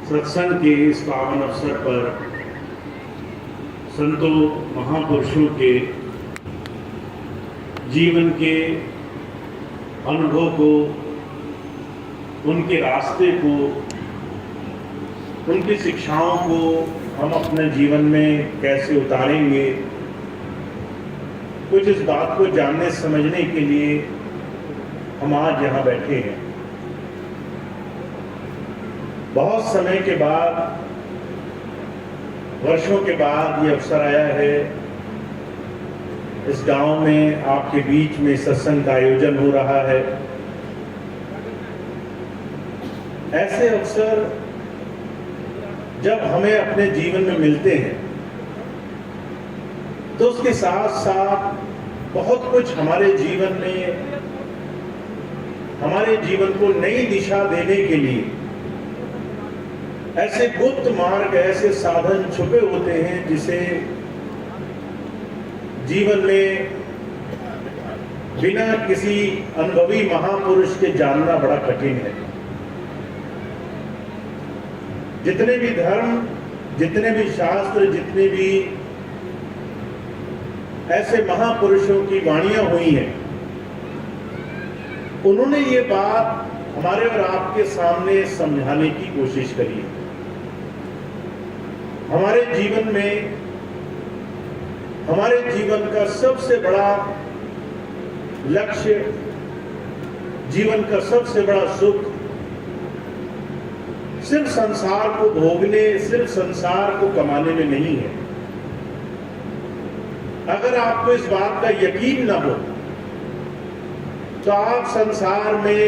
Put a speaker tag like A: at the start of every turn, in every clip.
A: सत्संग के इस पावन अवसर पर संतों महापुरुषों के जीवन के अनुभव को, उनके रास्ते को, उनकी शिक्षाओं को हम अपने जीवन में कैसे उतारेंगे, कुछ इस बात को जानने समझने के लिए हम आज यहाँ बैठे हैं। बहुत समय के बाद, वर्षों के बाद ये अवसर आया है इस गांव में आपके बीच में सत्संग का आयोजन हो रहा है। ऐसे अवसर जब हमें अपने जीवन में मिलते हैं तो उसके साथ साथ बहुत कुछ हमारे जीवन में, हमारे जीवन को नई दिशा देने के लिए ऐसे गुप्त मार्ग, ऐसे साधन छुपे होते हैं जिसे जीवन में बिना किसी अनुभवी महापुरुष के जानना बड़ा कठिन है। जितने भी धर्म, जितने भी शास्त्र, जितने भी ऐसे महापुरुषों की वाणियां हुई हैं, उन्होंने ये बात हमारे और आपके सामने समझाने की कोशिश करी है। हमारे जीवन में, हमारे जीवन का सबसे बड़ा लक्ष्य, जीवन का सबसे बड़ा सुख सिर्फ संसार को भोगने, सिर्फ संसार को कमाने में नहीं है। अगर आपको इस बात का यकीन ना हो तो आप संसार में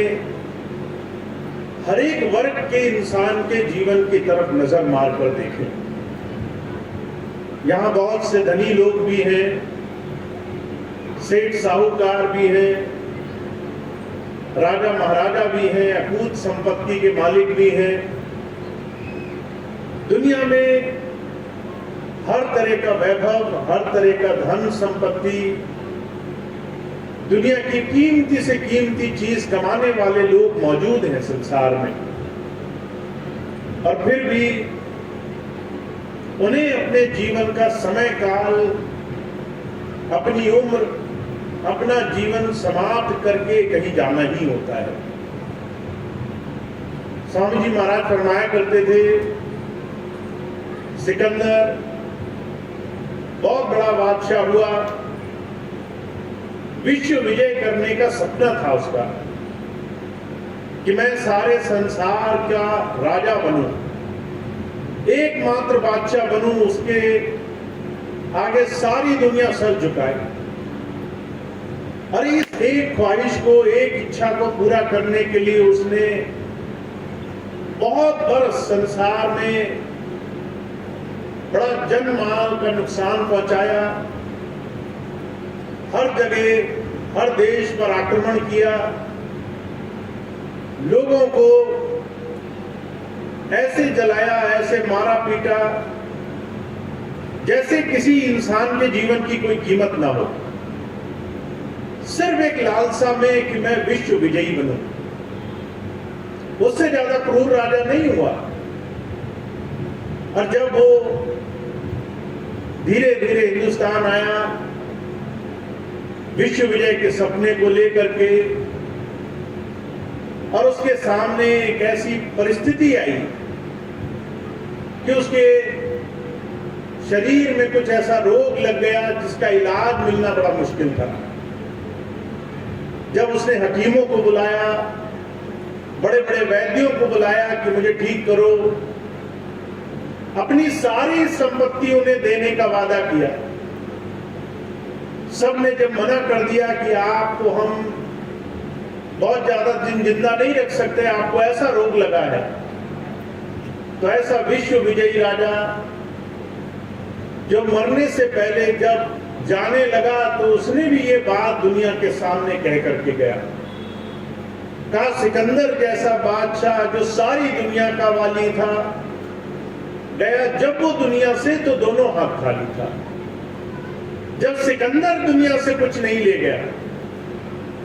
A: हर एक वर्ग के इंसान के जीवन की तरफ नजर मार कर देखें। यहां बहुत से धनी लोग भी हैं, सेठ साहूकार भी हैं, राजा महाराजा भी हैं, अकूत संपत्ति के मालिक भी हैं। दुनिया में हर तरह का वैभव, हर तरह का धन संपत्ति, दुनिया की कीमती से कीमती चीज कमाने वाले लोग मौजूद हैं संसार में, और फिर भी उन्हें अपने जीवन का समय काल, अपनी उम्र, अपना जीवन समाप्त करके कहीं जाना ही होता है। स्वामी जी महाराज फरमाया करते थे, सिकंदर बहुत बड़ा बादशाह हुआ, विश्व विजय करने का सपना था उसका कि मैं सारे संसार का राजा बनूं, एकमात्र बादशाह बनूं, उसके आगे सारी दुनिया सर झुकाए। और इस एक ख्वाहिश को, एक इच्छा को पूरा करने के लिए उसने बहुत बरस संसार में बड़ा जन माल का नुकसान पहुंचाया, हर जगह, हर देश पर आक्रमण किया, लोगों को ऐसे जलाया, ऐसे मारा पीटा जैसे किसी इंसान के जीवन की कोई कीमत ना हो, सिर्फ एक लालसा में कि मैं विश्व विजयी बनूं। उससे ज्यादा क्रूर राजा नहीं हुआ। और जब वो धीरे धीरे हिंदुस्तान आया विश्व विजय के सपने को लेकर के, और उसके सामने एक ऐसी परिस्थिति आई कि उसके शरीर में कुछ ऐसा रोग लग गया जिसका इलाज मिलना बड़ा मुश्किल था। जब उसने हकीमों को बुलाया, बड़े बड़े वैद्यों को बुलाया कि मुझे ठीक करो, अपनी सारी संपत्ति उन्हें देने का वादा किया। सबने जब मना कर दिया कि आपको हम बहुत ज्यादा दिन जिंदा नहीं रख सकते, आपको ऐसा रोग लगा है, तो ऐसा विश्व विजयी राजा जो मरने से पहले जब जाने लगा तो उसने भी ये बात दुनिया के सामने कह करके गया। कहा सिकंदर जैसा बादशाह जो सारी दुनिया का वाली था, गया जब वो दुनिया से तो दोनों हाथ खाली था। जब सिकंदर दुनिया से कुछ नहीं ले गया,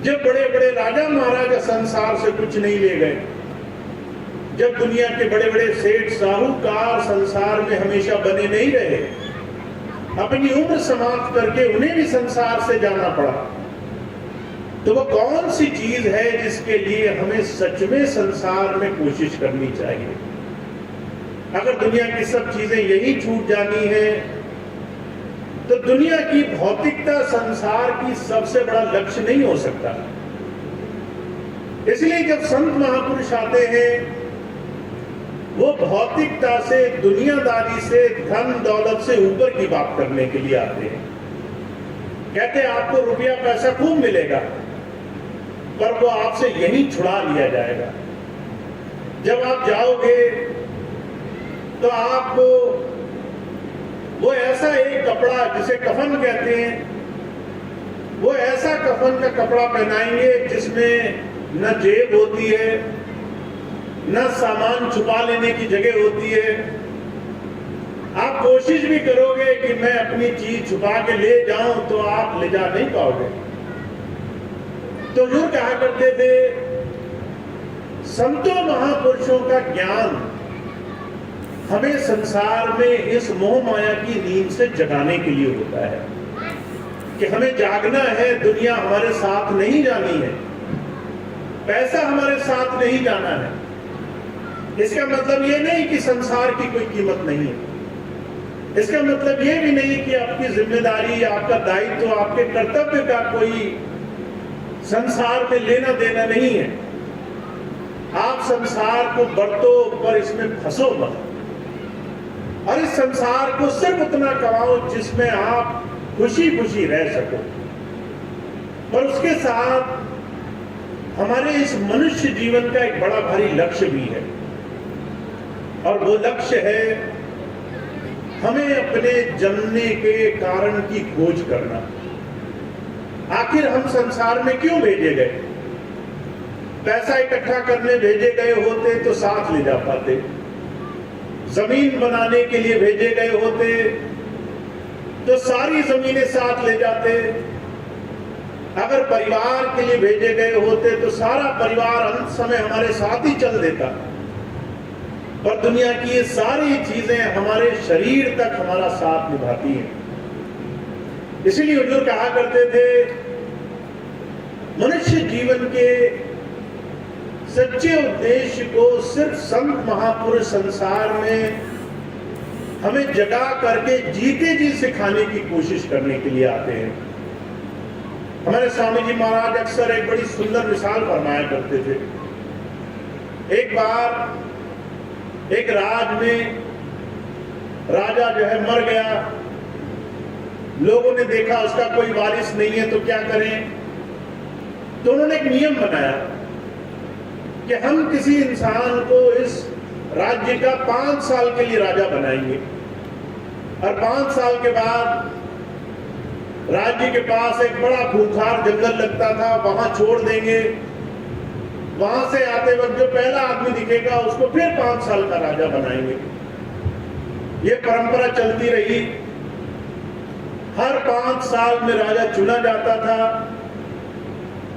A: जब बड़े बड़े राजा महाराजा संसार से कुछ नहीं ले गए, जब दुनिया के बड़े बड़े सेठ साहूकार संसार में हमेशा बने नहीं रहे, अपनी उम्र समाप्त करके उन्हें भी संसार से जाना पड़ा, तो वो कौन सी चीज है जिसके लिए हमें सच में संसार में कोशिश करनी चाहिए? अगर दुनिया की सब चीजें यही छूट जानी है तो दुनिया की भौतिकता संसार की सबसे बड़ा लक्ष्य नहीं हो सकता। इसलिए जब संत महापुरुष आते हैं वो भौतिकता से, दुनियादारी से, धन दौलत से ऊपर की बात करने के लिए आते हैं। कहते हैं आपको रुपया पैसा खूब मिलेगा, पर वो आपसे यही छुड़ा लिया जाएगा। जब आप जाओगे तो आपको वो ऐसा एक कपड़ा जिसे कफन कहते हैं, वो ऐसा कफन का कपड़ा पहनाएंगे जिसमें न जेब होती है, न सामान छुपा लेने की जगह होती है। आप कोशिश भी करोगे कि मैं अपनी चीज छुपा के ले जाऊं तो आप ले जा नहीं पाओगे। तो जो कहा करते थे, संतों महापुरुषों का ज्ञान हमें संसार में इस मोह माया की नींद से जगाने के लिए होता है कि हमें जागना है। दुनिया हमारे साथ नहीं जानी है, पैसा हमारे साथ नहीं जाना है। इसका मतलब ये नहीं कि संसार की कोई कीमत नहीं है। इसका मतलब ये भी नहीं कि आपकी जिम्मेदारी, आपका दायित्व, आपके कर्तव्य का कोई संसार में लेना देना नहीं है। आप संसार को बरतो पर इसमें फंसो मत, और इस संसार को सिर्फ उतना कमाओ जिसमें आप खुशी खुशी रह सको। पर उसके साथ हमारे इस मनुष्य जीवन का एक बड़ा भारी लक्ष्य भी है, और वो लक्ष्य है हमें अपने जन्मने के कारण की खोज करना। आखिर हम संसार में क्यों भेजे गए? पैसा इकट्ठा करने भेजे गए होते तो साथ ले जा पाते, जमीन बनाने के लिए भेजे गए होते तो सारी जमीनें साथ ले जाते, अगर परिवार के लिए भेजे गए होते तो सारा परिवार अंत समय हमारे साथ ही चल देता। पर दुनिया की ये सारी चीजें हमारे शरीर तक हमारा साथ निभाती हैं। इसीलिए हुजूर कहा करते थे, मनुष्य जीवन के सच्चे उद्देश्य को सिर्फ संत महापुरुष संसार में हमें जगा करके जीते जी सिखाने की कोशिश करने के लिए आते हैं। हमारे स्वामी जी महाराज अक्सर एक बड़ी सुंदर मिसाल फरमाया करते थे। एक बार एक राज में राजा जो है मर गया, लोगों ने देखा उसका कोई वारिस नहीं है तो क्या करें, तो उन्होंने एक नियम बनाया कि हम किसी इंसान को इस राज्य का 5 साल के लिए राजा बनाएंगे, और 5 साल के बाद राज्य के पास एक बड़ा खूंखार जंगल लगता था, वहां छोड़ देंगे। वहां से आते वक्त जो पहला आदमी दिखेगा उसको फिर 5 साल का राजा बनाएंगे। ये परंपरा चलती रही। हर 5 साल में राजा चुना जाता था,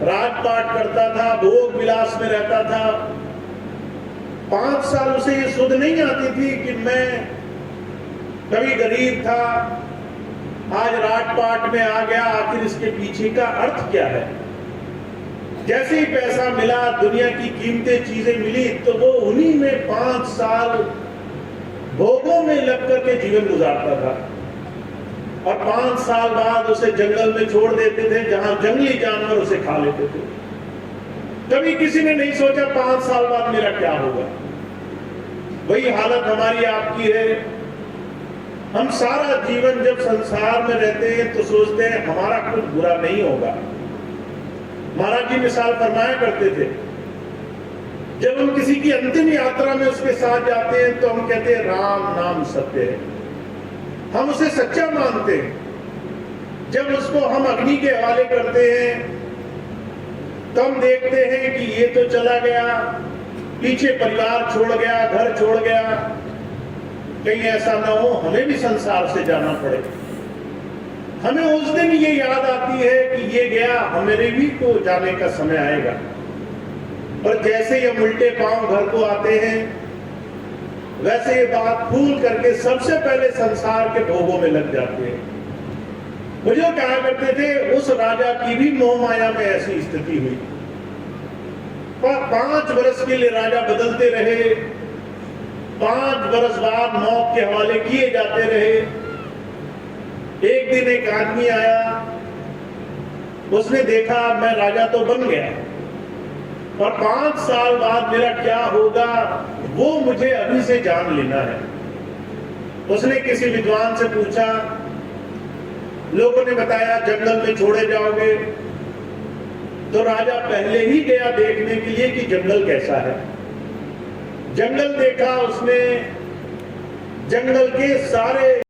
A: राजपाट करता था, भोग विलास में रहता था। 5 साल उसे ये सुध नहीं आती थी कि मैं कभी गरीब था, आज राजपाट में आ गया, आखिर इसके पीछे का अर्थ क्या है। जैसे ही पैसा मिला, दुनिया की कीमती चीजें मिली, तो वो उन्हीं में 5 साल भोगों में लग करके जीवन गुजारता था, और 5 साल बाद उसे जंगल में छोड़ देते थे जहां जंगली जानवर उसे खा लेते थे। कभी किसी ने नहीं सोचा 5 साल बाद मेरा क्या होगा। वही हालत हमारी आपकी है। हम सारा जीवन जब संसार में रहते हैं तो सोचते हैं हमारा कुछ बुरा नहीं होगा। महाराज जी मिसाल फरमाया करते थे, जब हम किसी की अंतिम यात्रा में उसके साथ जाते हैं तो हम कहते हैं राम नाम सत्य है, हम उसे सच्चा मानते हैं। जब उसको हम अग्नि के हवाले करते हैं तो हम देखते हैं कि ये तो चला गया, पीछे परिवार छोड़ गया, घर छोड़ गया, कहीं ऐसा ना हो हमें भी संसार से जाना पड़े। हमें उस दिन ये याद आती है कि ये गया, हमें भी तो जाने का समय आएगा। और जैसे ये उल्टे पांव घर को आते हैं, वैसे ये बात भूल करके सबसे पहले संसार के भोगों में लग जाते हैं। मुझे कहा करते थे उस राजा की भी मोह माया में ऐसी स्थिति हुई। 5 वर्ष के लिए राजा बदलते रहे, 5 वर्ष बाद मौत के हवाले किए जाते रहे। एक दिन एक आदमी आया, उसने देखा मैं राजा तो बन गया, और 5 साल बाद मेरा क्या होगा वो मुझे अभी से जान लेना है। उसने किसी विद्वान से पूछा, लोगों ने बताया जंगल में छोड़े जाओगे। तो राजा पहले ही गया देखने के लिए कि जंगल कैसा है। जंगल देखा उसने, जंगल के सारे